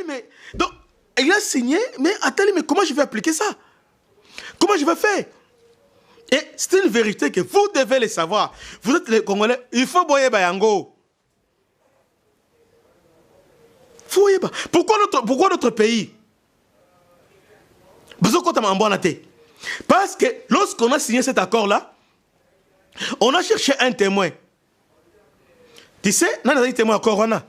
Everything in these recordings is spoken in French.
mais... Donc, il a signé, mais attendez, mais comment je vais appliquer ça? Comment je vais faire? Et c'est une vérité que vous devez le savoir. Vous êtes les Congolais, il faut boyer Bayango. Pourquoi notre pays? Parce que lorsqu'on a signé cet accord-là, on a cherché un témoin. Tu sais, on a un témoin à Corona.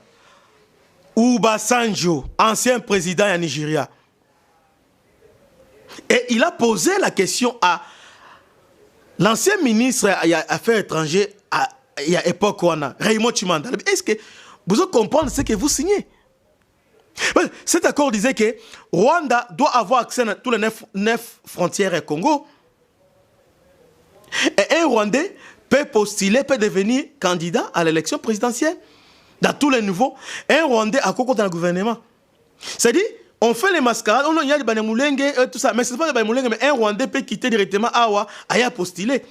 Obasanjo, ancien président du Nigeria. Et il a posé la question à l'ancien ministre des Affaires étrangères à l'époque Raymond Tchimanda. Est-ce que vous comprenez ce que vous signez? Cet accord disait que Rwanda doit avoir accès à tous les 9 frontières au Congo. Et un Rwandais peut postuler, peut devenir candidat à l'élection présidentielle dans tous les niveaux. Un Rwandais a quoi dans le gouvernement? C'est-à-dire, on fait les mascarades, on y a des Banemulengue, tout ça, mais ce n'est pas des Banemulengue, mais un Rwandais peut quitter directement Awa, à postuler.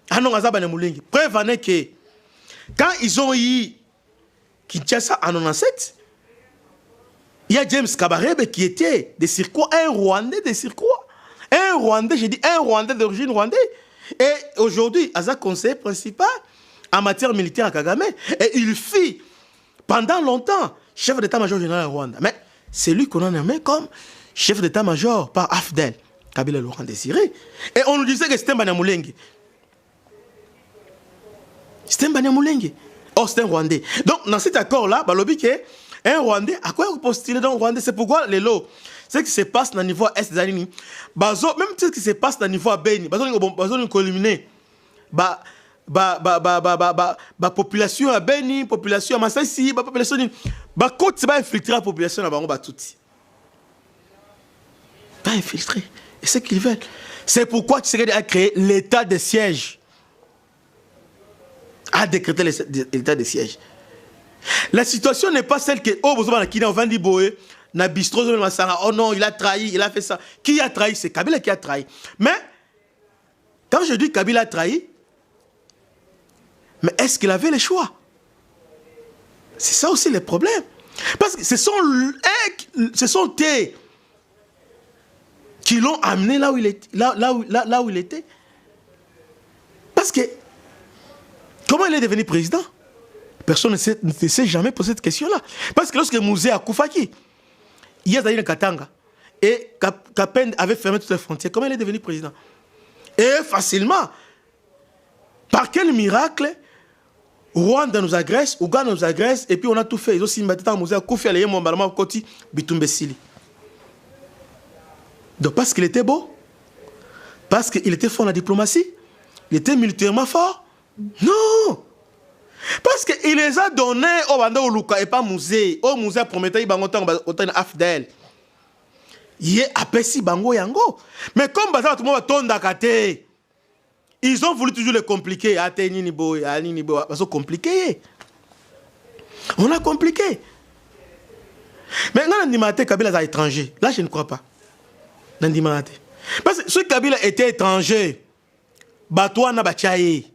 Ah non, à Banemulengue. Preuve en est que quand ils ont eu Kinshasa en 97, il y a James Kabarebe qui était de Sirkwa, un Rwandais de Sirkwa. Un Rwandais, j'ai dit un Rwandais d'origine rwandaise. Et aujourd'hui, Aza conseiller principal en matière militaire à Kagame. Et il fut pendant longtemps chef d'état-major général à Rwanda. Mais c'est lui qu'on a nommé comme chef d'état-major par Afdel, Kabila Laurent Désiré. Et on nous disait que c'était un Banyamulenge. C'était un Banyamulenge. Or, c'était un Rwandais. Donc, dans cet accord-là, Balobi, un Rwandais, à quoi vous postulez dans le Rwandais? C'est pourquoi les lots, ce qui se passe dans le niveau est des Anini, même ce qui se passe dans le niveau Beni, nous colliminer. Population à Beni, population à Massassi, population à côte, c'est pas infiltrer la population à Bango Batouti. Pas infiltrer. Et c'est ce qu'ils veulent. C'est pourquoi Tshisekedi a créé l'état de siège. A décrété l'état de siège. La situation n'est pas celle que, oh, vous avez dit, on va dire, oh non, il a trahi, il a fait ça. Qui a trahi? C'est Kabila qui a trahi. Mais, quand je dis Kabila a trahi, mais est-ce qu'il avait le choix? C'est ça aussi le problème. Parce que ce sont eux qui l'ont amené là où il était. Parce que, comment il est devenu président? Personne ne s'est jamais posé cette question-là. Parce que lorsque Mouzé a Koufaki, il y a Zahir Katanga, et Kapen avait fermé toutes les frontières, comment il est devenu président? Et facilement. Par quel miracle Rwanda nous agresse, Ouganda nous agresse, et puis on a tout fait. Ils ont aussi mis Mouzé à Koufi, Alaye Mombalama, Koti, Bitumbesili. Donc parce qu'il était beau, parce qu'il était fort en la diplomatie, il était militairement fort. Non! Parce qu'il les a donnés au Banda Oluka et pas Mouzé. Au Mouzé promettait qu'il y a Afdel. Il est apesi Bango Yango. Mais comme Baza tout le monde tombe d'akaté, ils ont voulu toujours le compliquer. Parce que compliqué. On a compliqué. Mais quand on dit que Kabila est étranger, là je ne crois pas. Parce que ce Kabila était étranger, Batouana Bachaye.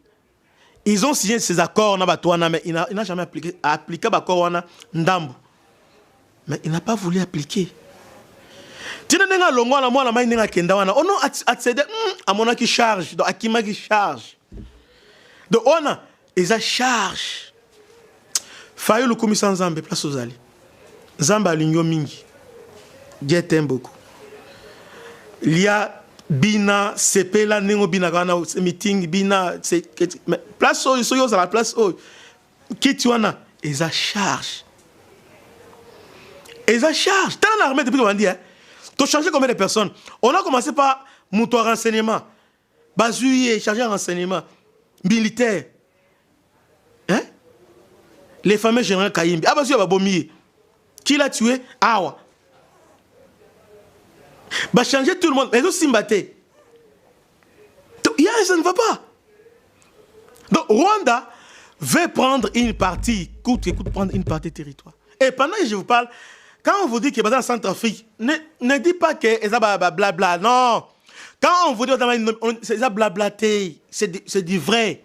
Ils ont signé ces accords, mais il n'a jamais appliqué l'accord Ndambu. Mais il n'a pas voulu appliquer. Tu n'as pas longo la moi la main n'a kenda wana. On a accédé à mon qui charge, donc Akima qui charge. Donc on a ils a charge. Fayo le commissaire Nzambe place aux ali. Nzamba linyo mingi. Dieu t'aime beaucoup. Il y a Bina, CP là, Nengo Bina, meeting, Bina, place où ils sont à la place où qui tu en as, ils a charge. Ils a charge. T'as l'armée depuis qu'on dit, tu as changé combien de personnes? On a commencé par mon renseignement, Bazouye, chargé de renseignement, militaire. Hein? Les fameux généraux Kayimbi. Ah, Bazouye Babomiye. Qui l'a tué? Awa. Bah changer tout le monde. Mais aussi mbatté. Ça ne va pas. Donc Rwanda veut prendre une partie, coûte prendre une partie du territoire. Et pendant que je vous parle, quand on vous dit que dans la Centrafrique, ne dites pas que c'est blabla. Non. Quand on vous dit que c'est blablaté, c'est du vrai.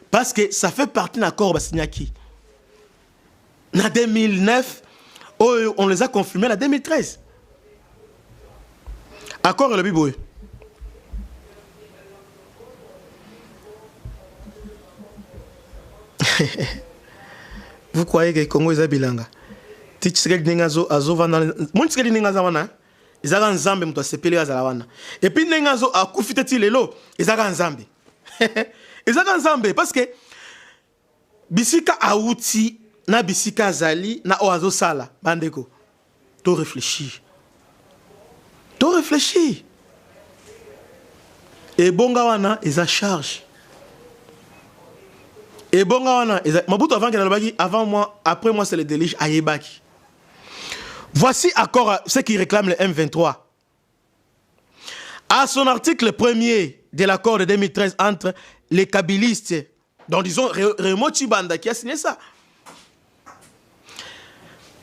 Parce que ça fait partie d'un accord Basignaki. En 2009, On les a confirmés en 2013. Accord le Bible. Vous croyez que le Congo est bilanga? Et puis Nengazo a koufité lelo, Ezaka Nzambe. Ezaka Nzambe parce que bisika aouti na bisika zali na oazo sala bandeko. To réfléchir. To réfléchir. Et bonga wana eza charge. Et bonga wana eza Mabutu avant moi, après moi c'est le délige ayebaki. Voici encore ce qui réclame le M23. À son article 1er de l'accord de 2013 entre les kabylistes, donc disons Raymond Tshibanda qui a signé ça,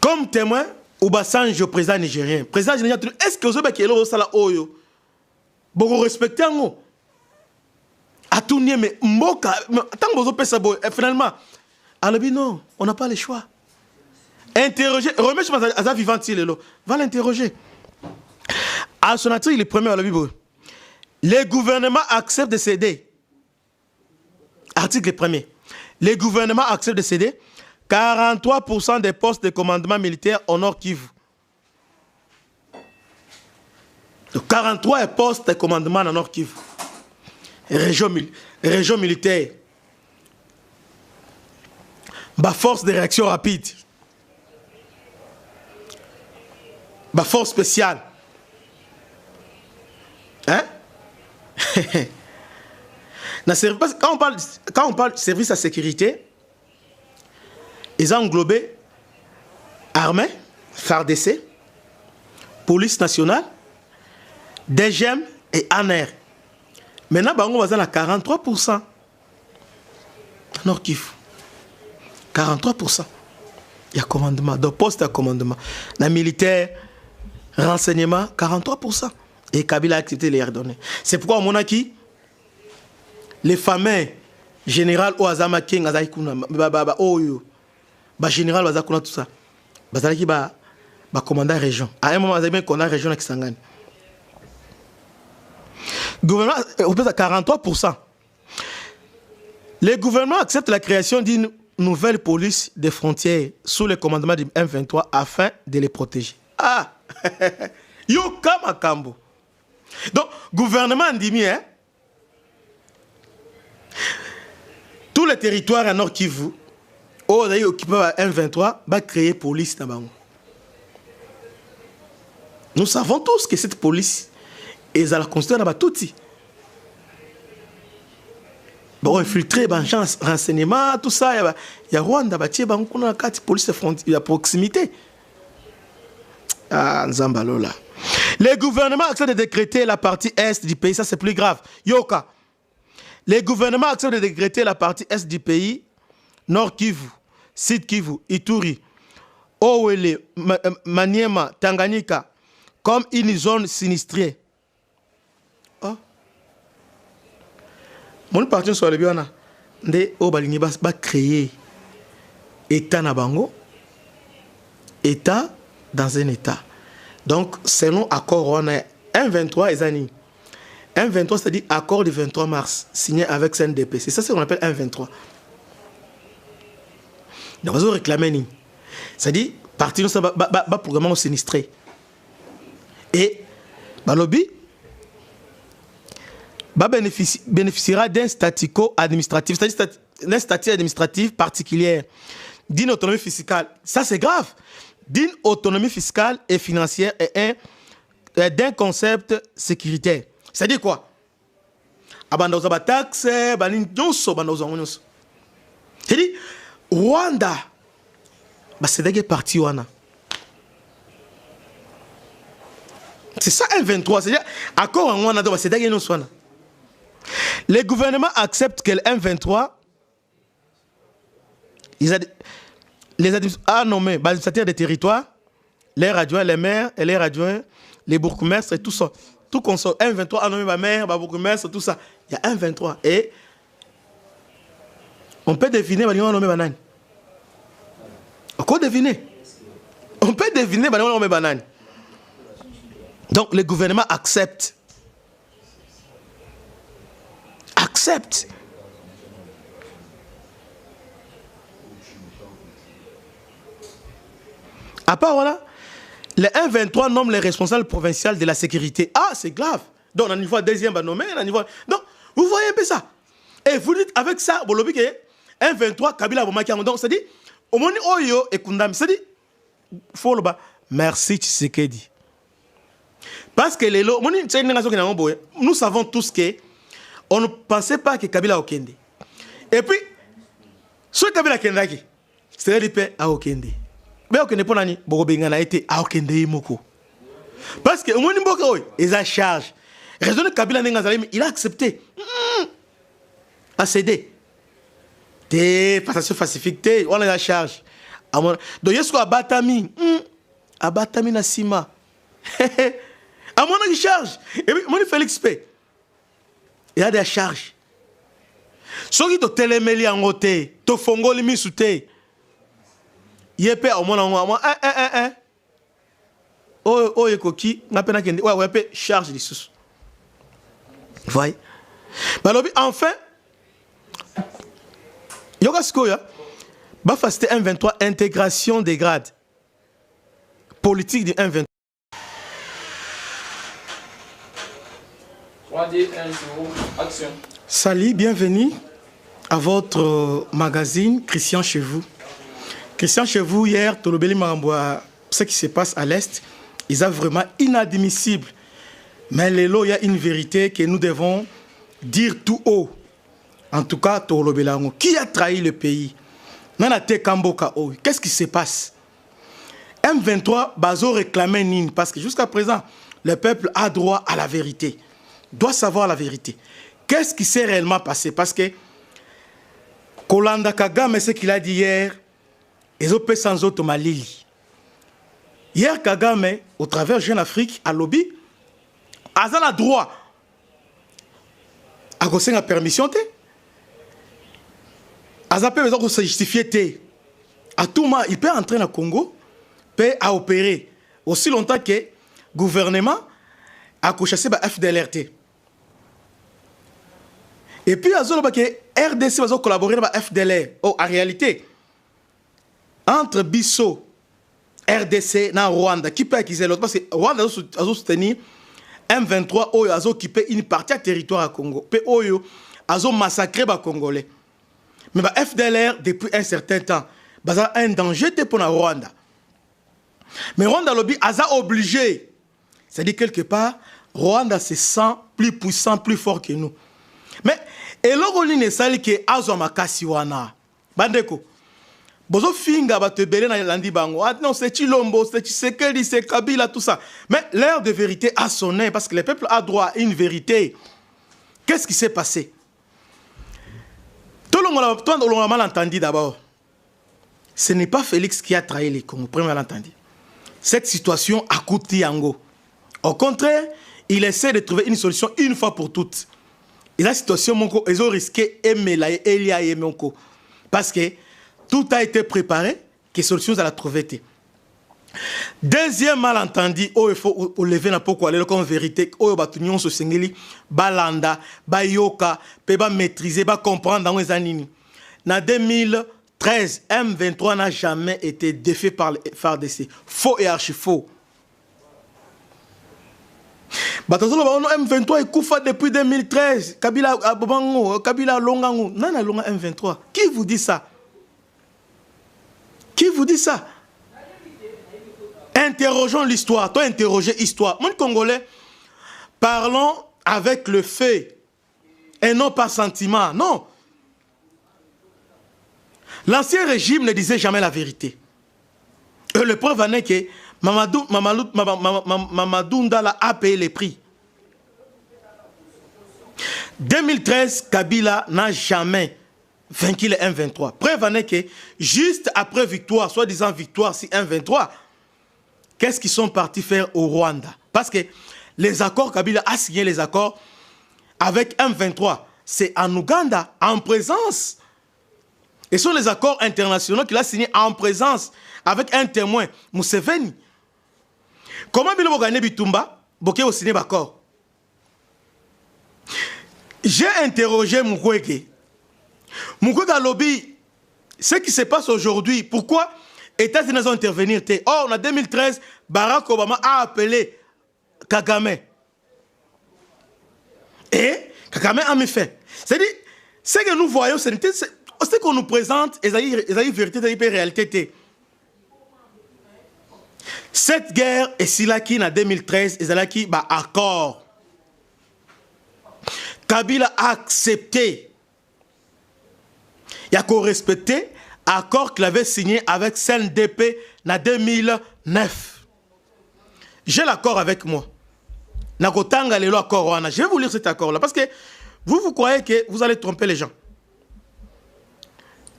comme témoin, Obasanjo, président nigérien. Président nigérien, est-ce que vous avez dit ça là, Oyo? Vous respectez un mot? À tout nier, mais Mboka, tant que vous avez ça, finalement, alors non, on n'a pas le choix. Interroger, remettre à sa vivante, va l'interroger. À son article, le premier à la Bible, les gouvernements acceptent de céder. Article 1er. Les gouvernements acceptent de céder 43% des postes de commandement militaire au Nord Kivu. 43 postes de commandement au Nord Kivu. Région militaire. Force de réaction rapide. Force spéciale. Hein? Quand on parle de service à sécurité, ils ont englobé armée, FARDC, police nationale, DGM et ANR. Maintenant, on va à 43%. Nord Kivu. 43%. Il y a commandement, de poste à commandement. La militaire, renseignement, 43%. Et Kabila a accepté de les redonner. C'est pourquoi, mon acquis, les fameux général Oazama King, général Wazakuna, tout ça, commandant région. À un moment, ils avaient commandant région à Kisangani. Gouvernement, on peut à 43%. Les gouvernements acceptent la création d'une nouvelle police des frontières sous le commandement du M23 afin de les protéger. Ah! Yoka Makambo. Donc, gouvernement Ndimi, hein? Tous les territoires à Nord Kivu, où ils occupé par M23, va créer police là-bas. Nous savons tous que cette police est à la construire là-bas tout. Bon, infiltrer, renseignement, tout ça, il y a Rwanda, il y a police de proximité. Ah, Nzambalola. Les gouvernements acceptent de décréter la partie est du pays, ça c'est plus grave. Yoka. Les gouvernements acceptent de décréter la partie est du pays, Nord Kivu, Sud Kivu, Ituri, Owele, Maniema, Tanganyika, comme une zone sinistrée. Oh. Mon parti sur le biona, de Obalingi va créer État Nabango, État dans un État. Donc, selon accord, on a 1,23 et Zani. 1,23, c'est-à-dire accord du 23 mars, signé avec CNDP. C'est ça ce qu'on appelle 1,23. Donc, vous réclamez. C'est-à-dire, parti de ça, programme sinistré. Et, le lobby bénéficiera d'un statico-administratif, c'est-à-dire d'un statut administratif particulier, d'une autonomie fiscale. Ça, c'est grave. D'une autonomie fiscale et financière et d'un concept sécuritaire. C'est-à-dire quoi? C'est-à-dire, Rwanda, c'est parti. C'est ça un 23. C'est-à-dire, accord en Rwanda, c'est les gouvernements acceptent que le M23, les administrateurs des territoires, les adjoints, les maires et les adjoints, les bourgmestres et tout ça. Tout comme ça. 1,23 a nommé ma mère, ma bourgmestre, tout ça. Il y a 1,23. Et on peut deviner, on nommé banane. On peut deviner. On peut deviner banane. Donc le gouvernement accepte. Accepte. À part voilà, le 1-23 nomme les responsables provinciaux de la sécurité. Ah, c'est grave. Donc, on a niveau deuxième nommé, on a niveau. Donc, vous voyez un peu ça. Et vous dites avec ça, bon, le 1-23, Kabila Bomakiango. Donc, c'est dit, au moment où Oyo et Kundam, c'est dit, faut le bas. Merci Tshisekedi. Parce que les lots, nous savons tous que on ne pensait pas que Kabila Okende. Et puis, ce Kabila Kendaki, c'est l'IP à Okende. Mais Okende pour l'année, Bogobengana a été à Okende Imoko. Parce que au moins, ils ont charge. Raison de Kabila Nengazalim, il a accepté. A cédé. Des passations pacifiques, on a la charge. Donc, il y a Abatami. Abatami Nassima. À mon avis, charge. Et puis, mon Félix P. Il y a des charges. Ceux qui te téléméli en côté, te fongo les mis sous té. Il y a pas au moins oh, il coquille, n'a pas qu'un ouais, charge les sous. Voyez. Enfin, yoga skoya, bah fasté 1-23 intégration des grades. Politique du 1-23. 3, 2, 1, 0, action. Salut, bienvenue à votre magazine Christian chez vous. Christian chez vous, hier, Tolobeli Maramboa, ce qui se passe à l'Est, ils sont vraiment inadmissibles. Mais il y a une vérité que nous devons dire tout haut. En tout cas, Tolobelango, qui a trahi le pays? Qu'est-ce qui se passe? M23, Bazo réclamait Nine, parce que jusqu'à présent, le peuple a droit à la vérité. Doit savoir la vérité. Qu'est-ce qui s'est réellement passé? Parce que Kolanda Kagame, ce qu'il a dit hier, ils ont fait sans autre Malili. Hier, Kagame, au travers Jeune Afrique, à lobby, a le droit à gosser la permission. A peut se justifier. À tout moment, il peut entrer dans le Congo, peut opérer aussi longtemps que le gouvernement a chassé la FDLRT. Et puis, RDC va collaborer avec la FDLR. Oh, en réalité, entre Bissau, RDC et Rwanda, qui peut acquérir l'autre? Parce que Rwanda a soutenu M23, Oyo a occupé une partie du territoire à Congo. Puis Oyo a massacré les Congolais. Mais la FDLR, depuis un certain temps, a un danger pour la Rwanda. Mais Rwanda lobby a obligé. C'est-à-dire quelque part, Rwanda se sent plus puissant, plus fort que nous. Mais, et l'oroli ne sali que azo makasi wana. Bandeko. Bozo finga ba te belé na landi bango. Ah non, c'est Chilombo, c'est Tshisekedi, c'est Kabila, tout ça. Mais l'heure de vérité a sonné parce que le peuple a droit à une vérité. Qu'est-ce qui s'est passé? Tout le monde a mal entendu d'abord. Ce n'est pas Félix qui a trahi les Congos, premier malentendu. Cette situation a coûté Yango. Au contraire, il essaie de trouver une solution une fois pour toutes. Et la situation, ils ont risqué Elia Monko. Parce que tout a été préparé, que solution à la trouver. Deuxième malentendu, il faut lever na poko aller comme vérité, il batunion so sengeli balanda, bayoka, pe ba maîtriser, ba comprendre dans les années. En 2013, M23 n'a jamais été défait par le FARDC. Faux et archi faux. M23 est koufa depuis 2013. Kabila Abobango, Kabila Longango. Nana Longa M23. Qui vous dit ça? Qui vous dit ça? Interrogeons l'histoire. Toi, interrogez l'histoire. Mon Congolais, parlons avec le fait et non par sentiment. Non. L'ancien régime ne disait jamais la vérité. Et le preuve en est que Mamadou Ndala a payé les prix. 2013, Kabila n'a jamais vaincu le M23. Preuve en est que juste après victoire, soi-disant victoire si M23, qu'est-ce qu'ils sont partis faire au Rwanda? Parce que les accords, Kabila a signé les accords avec M23. C'est en Ouganda, en présence. Et ce sont les accords internationaux qu'il a signés en présence avec un témoin, Museveni. Comment Bilo Bogane Bitumba, Boké a signé l'accord? J'ai interrogé Mukwege. Mukwege a lobby ce qui se passe aujourd'hui. Pourquoi les États-Unis ont intervenu? Oh, en 2013, Barack Obama a appelé Kagame. Et Kagame a mis fait. C'est-à-dire, ce que nous voyons, c'est ce qu'on nous présente, et c'est une vérité, c'est une réalité. Cette guerre est si là qui en 2013, et c'est là qui a accord. Kabila a accepté. Il a respecté l'accord qu'il avait signé avec CNDP en 2009. J'ai l'accord avec moi. Je vais vous lire cet accord-là parce que vous croyez que vous allez tromper les gens.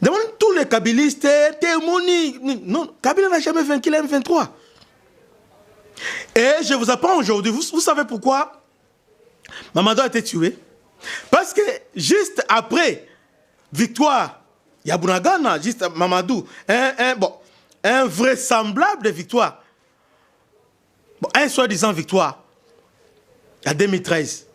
Demandez tous les kabilistes, non, Kabila n'a jamais vaincu la M23. Et je vous apprends aujourd'hui, vous savez pourquoi Mamadou a été tué? Parce que juste après victoire, il y a Bunagana, juste Mamadou, un vraisemblable de victoire. Bon, un soi-disant victoire. En 2013.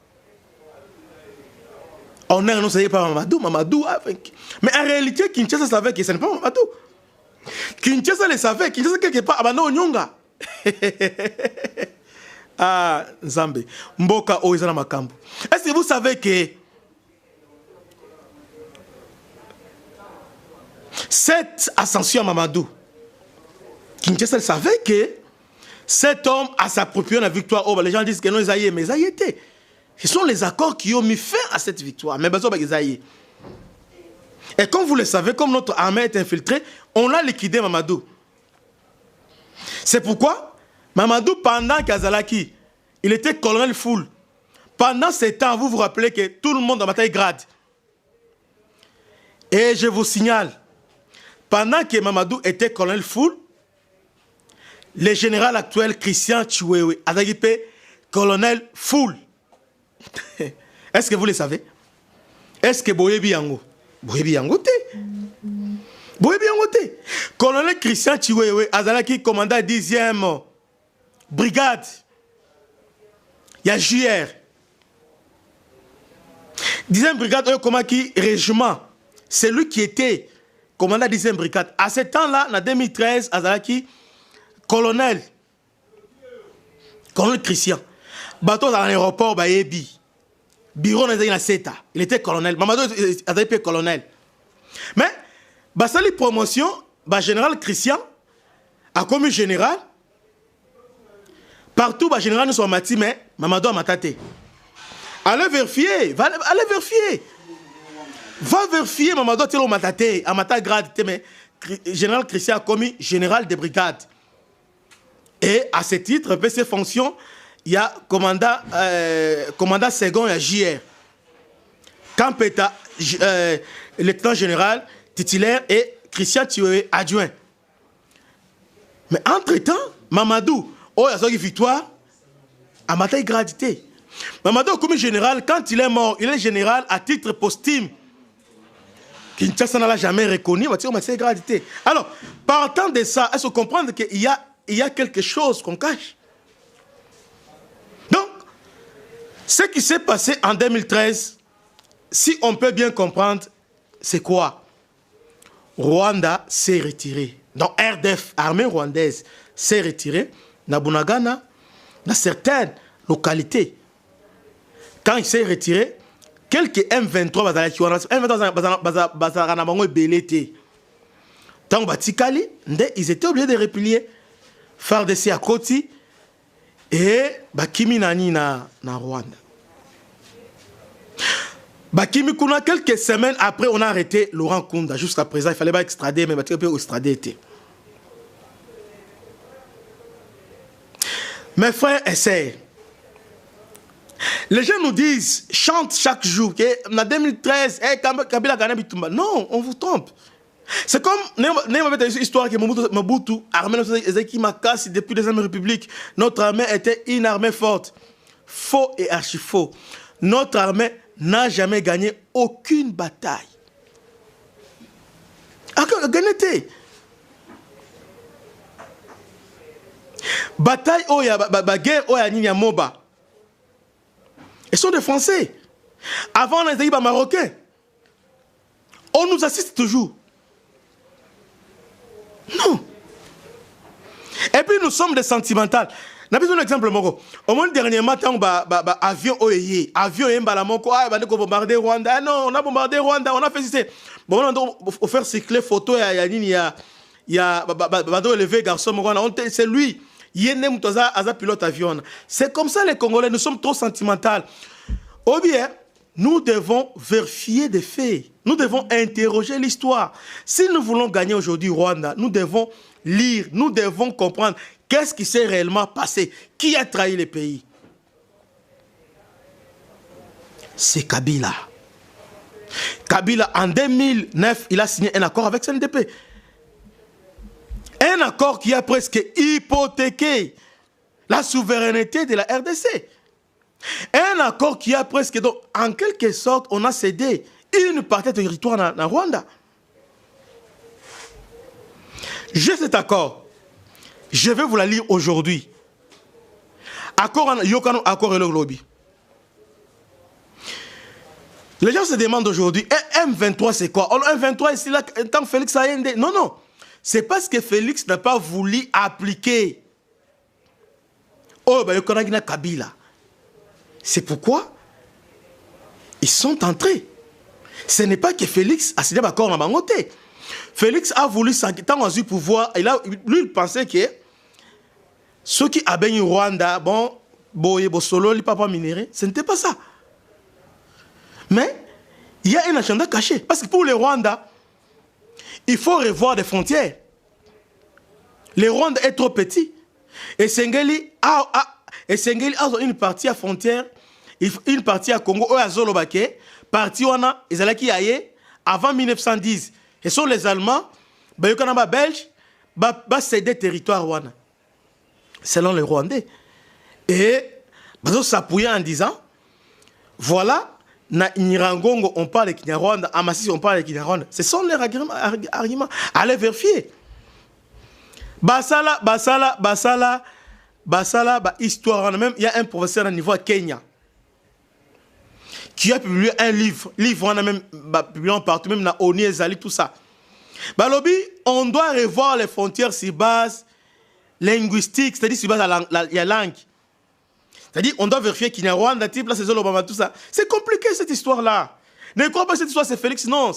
On a annoncé par Mamadou a vaincu. Mais en réalité, Kinshasa savait que ce n'est pas Mamadou. Kinshasa le savait, Kinshasa quelque part, Abano Onyonga. Ah, Nzambe. Mboka Oizana Makambu. Est-ce que vous savez que cette ascension à Mamadou, Kinshasa savait que cet homme a s'approprié la victoire. Oh, les gens disent que non, ils aillent, mais ils aillent été. Ce sont les accords qui ont mis fin à cette victoire. Mais ils aillent. Et comme vous le savez, comme notre armée est infiltrée, on a liquidé Mamadou. C'est pourquoi Mamadou, pendant qu'Azalaki, il était colonel full. Pendant ces temps, vous vous rappelez que tout le monde a bataille grade. Et je vous signale, pendant que Mamadou était colonel full, le général actuel Christian Chiwewe a été colonel full. Est-ce que vous le savez? Est-ce que Boyebi Yango? Boyebi Yango te? Boyebi Yango te? Colonel Christian Chiwewe a été commandant 10e brigade. Il y a JR. 10e brigade, comment qui régiment? C'est lui qui était commandant 10e brigade. À ce temps-là, en 2013, Azalaki, colonel Christian. Bateau dans l'aéroport, Bayebi. Bureau dans Seta. Il était colonel. Mamadou a été colonel. Mais, Basali promotion, général Christian a commis général. Partout, général nous sommes matis, mais Mamadou a matate. Allez vérifier. Allez vérifier. Va vérifier Mamadou a matate. A matate grade. Mais général Christian a commis général de brigade. Et à ce titre, pour ses fonctions, il y a commandant second, il y a JR. Campeta, lieutenant général, titulaire, et Christian Thioué, adjoint. Mais entre-temps, Mamadou, il y a une victoire, à ma taille gradité. Mamadou, comme général, quand il est mort, il est général à titre posthume. Kinshasa n'a jamais reconnu, il y a gradité. Alors, partant de ça, est-ce qu'on comprend qu'il y a quelque chose qu'on cache? Donc, ce qui s'est passé en 2013, si on peut bien comprendre, c'est quoi? Rwanda s'est retiré. Donc, RDF, armée rwandaise, s'est retirée. Dans Bunagana, dans certaines localités. Quand il s'est retiré, quelques M23 ils étaient obligés de replier. FARDC à Koti et Bakimi Nani na Rwanda. Bakimi Kuna, quelques semaines après, on a arrêté Laurent Kunda. Jusqu'à présent, il fallait pas extrader, mais il peut extrader. Mes frères essayent. Les gens nous disent, chantent chaque jour, que en 2013, Kabila Gana Bitumba. Non, on vous trompe. C'est comme, une histoire que Mobutu, armée qui m'a cassé depuis les armées républiques. Notre armée était une armée forte. Faux et archi faux. Notre armée n'a jamais gagné aucune bataille. Ganete. Bataille oya guerre oya ninya moba. Ils sont des Français. Avant on a des Marocains. On nous assiste toujours. Non. Et puis nous sommes des sentimentales. N'a besoin d'un exemple moko. Au moins dernièrement tant avion oye, avion embala moko ah bande ko bombarder Rwanda. Ah non, on a bombardé Rwanda, on a fait ceci. Bon on doit faire cycler photo ya nini ya bando levé garçon moko c'est lui. Yene mutoza aza pilote avion. C'est comme ça les Congolais, nous sommes trop sentimentaux. Ou bien nous devons vérifier des faits. Nous devons interroger l'histoire. Si nous voulons gagner aujourd'hui Rwanda, nous devons lire, nous devons comprendre qu'est-ce qui s'est réellement passé. Qui a trahi le pays? C'est Kabila. Kabila, en 2009, il a signé un accord avec CNDP. Un accord qui a presque hypothéqué la souveraineté de la RDC. Un accord qui a presque, donc, en quelque sorte, on a cédé une partie du territoire dans Rwanda. J'ai cet accord. Je vais vous la lire aujourd'hui. Accord Yokano, accord et le lobby. Les gens se demandent aujourd'hui, M23 c'est quoi? M23 ici, là, tant Félix Ayende. Non, non. C'est parce que Félix n'a pas voulu appliquer. Oh, ben, Yokana Kabila. C'est pourquoi ils sont entrés. Ce n'est pas que Félix a signé l'accord dans Bangote. Félix a voulu s'enquêter du pouvoir. Et là, lui, il pensait que ceux qui avaient eu Rwanda, bon, Boye, Bosolo, les papas minérés, ce n'était pas ça. Mais il y a un agenda caché. Parce que pour les Rwandais, il faut revoir des frontières. Le Rwanda est trop petit. Et Sengeli a une partie à frontière, une partie à Congo, à Zolobake, partie wana, Ezalaki Aye, avant 1910. Et sont les Allemands, les Belges, qui cédé territoire wana. Selon les Rwandais. Et ils s'appuyaient en disant, voilà, na Nirangongo, on parle de Kinyarwanda, à Masisi, on parle de Kinyarwanda. Ce sont les arguments. Allez vérifier. Basala, histoire, même, il y a un professeur au niveau à Kenya qui a publié un livre, on a même publié partout, même dans ONU et Zali, tout ça. Balobi, on doit revoir les frontières sur base linguistique, c'est-à-dire sur base de la langue. C'est-à-dire, on doit vérifier qu'il y a Rwanda, type, là, c'est Zolobama, tout ça. C'est compliqué cette histoire-là. Ne crois pas que cette histoire, c'est Félix, non.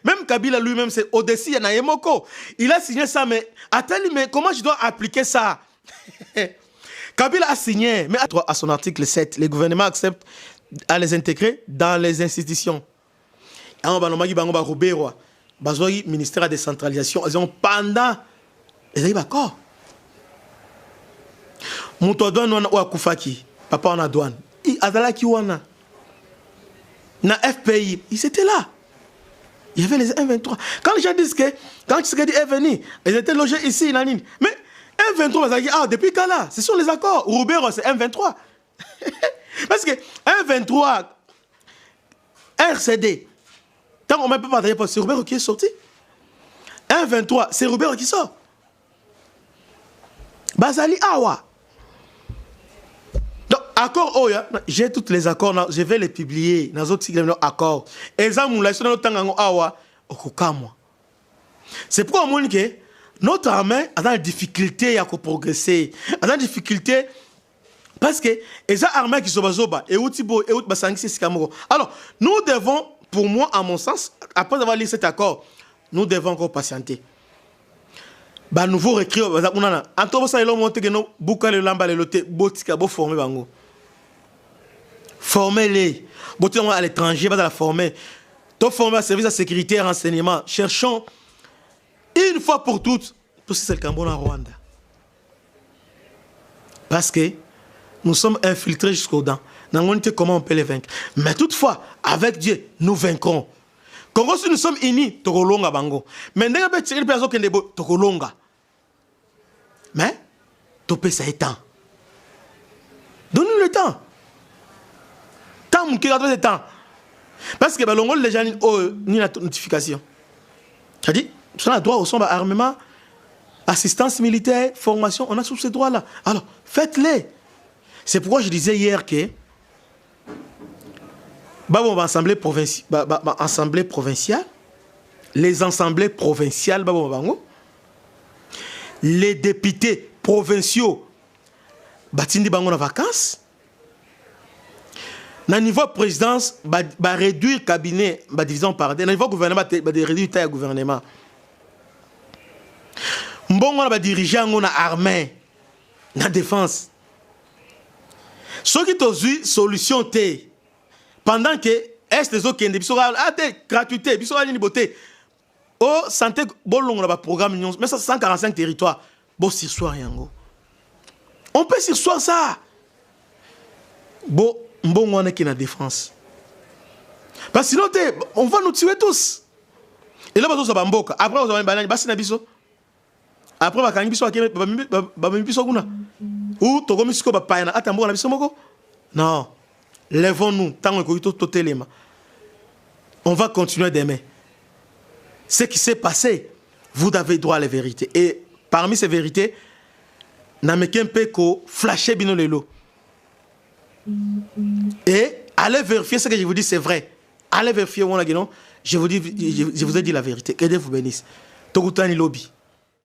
Même Kabila lui-même, c'est Odessi Yanayemoko. Il a signé ça, mais attends, mais comment je dois appliquer ça? Kabila a signé, mais à son article 7, le gouvernement accepte à les intégrer dans les institutions. Et on va le ministère de décentralisation, ils ont pendant les années d'accord. Moutodouane ou Akufaki, papa en a douane. Adalaki wana. Na FPI, ils étaient là. Il y avait les M23. Quand les gens disent que, quand Tshisekedi est venu, ils étaient logés ici, nanine. Mais M23, ah, depuis quand là? Ce sont les accords. Roubero, c'est M23. Parce que M23, RCD, tant qu'on ne peut pas partager, c'est Roubero qui est sorti. M23, c'est Roubero qui sort. Bazali Awa. Donc, accord Oya, j'ai tous les accords, je vais les publier dans les autres accords. Exemple, là, sur notre temps, Awa, Okukamwa. C'est pourquoi on dit que notre armée a des difficultés à progresser, a des difficultés parce que les armées qui sont bazoba et utibo et basangi c'est alors nous devons, pour moi à mon sens, après avoir lu cet accord, nous devons encore patienter. Bah nouveau recrues on a en ça ils ont monté que nous boucale lamba le loté botika bo former bango. Former-les. Botika à l'étranger va la former. To former à service de sécurité et renseignement. Cherchons une fois pour toutes tout c'est le Cameroun en Rwanda. Parce que nous sommes infiltrés jusqu'aux dents. Nous savons comment on peut les vaincre. Mais toutefois, avec Dieu, nous vaincrons. Congo, si nous sommes unis, tokolonga bango. Mais nous avons tiré le péazo qui est tokolonga. Mais, topé ça est temps. Donne-nous le temps. Tant qu'il y a temps. Parce que les gens ni la notification. C'est-à-dire, On a droit au son armement, assistance militaire, formation, on a tous ces droits-là. Alors, faites-les. C'est pourquoi je disais hier que assemblée provinciale, les assemblées provinciales, les députés provinciaux, batindi bango na vacances. Na niveau présidence, réduire le cabinet, division par deux. Na niveau gouvernement, réduire taille gouvernement. Mbongo na diriger na armée, na défense. Ce qui ont eu solution té pendant que est les autres qui ont gratuité, biso ni beauté. Oh santé bolongo na programme mais ça 145 territoires. Bon sursoir yango. On peut sursoir ça. Bon mbongo on est qui na défense. Parce que sinon on va nous tuer tous. Et là bazo ba mboka. Après on va banani basi na biso. Après bakangi biso akeme ba biso kuna. Ou tokomi siko ba paina atambo na biso moko. Non. Lèvons-nous tant que tout totelema. On va continuer demain. Ce qui s'est passé, vous avez droit à la vérité. Et parmi ces vérités, n'amèquez peu ko flasher bino lelo. Et allez vérifier ce que je vous dis, c'est vrai. Allez vérifier je vous ai dit la vérité. Que Dieu vous bénisse. Tokutani lobby.